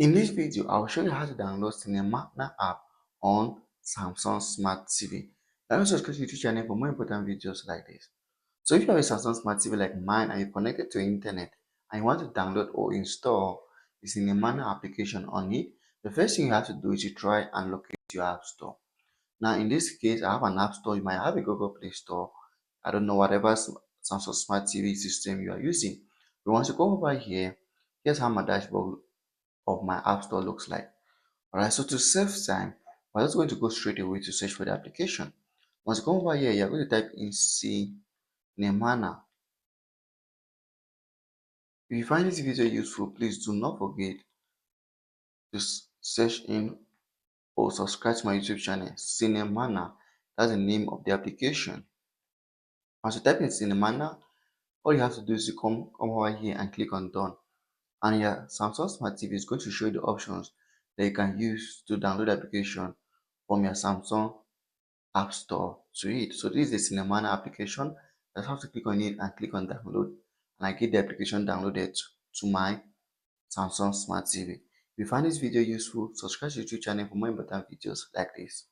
In this video, I'll show you how to download Cinemana app on Samsung Smart TV. And also subscribe to the YouTube channel for more important videos like this. So if you have a Samsung Smart TV like mine and you're connected to internet and you want to download or install the Cinemana application on it, the first thing you have to do is to try and locate your app store. Now in this case, I have an app store. You might have a Google Play Store. I don't know whatever Samsung Smart TV system you are using. But once you go over here, here's how my dashboard of my app store looks like. Alright, so to save time, we're just going to go straight away to search for the application. Once you come over here, you're going to type in Cinemana. If you find this video useful, please do not forget to search in or subscribe to my YouTube channel, Cinemana. That's the name of the application. Once you type in Cinemana, all you have to do is to come over here and click on done. And your Samsung Smart TV is going to show you the options that you can use to download the application from your Samsung App Store to it. So this is the Cinemana application. I just have to click on it and click on download, and I get the application downloaded to my Samsung Smart TV. If you find this video useful, subscribe to the YouTube channel for more important videos like this.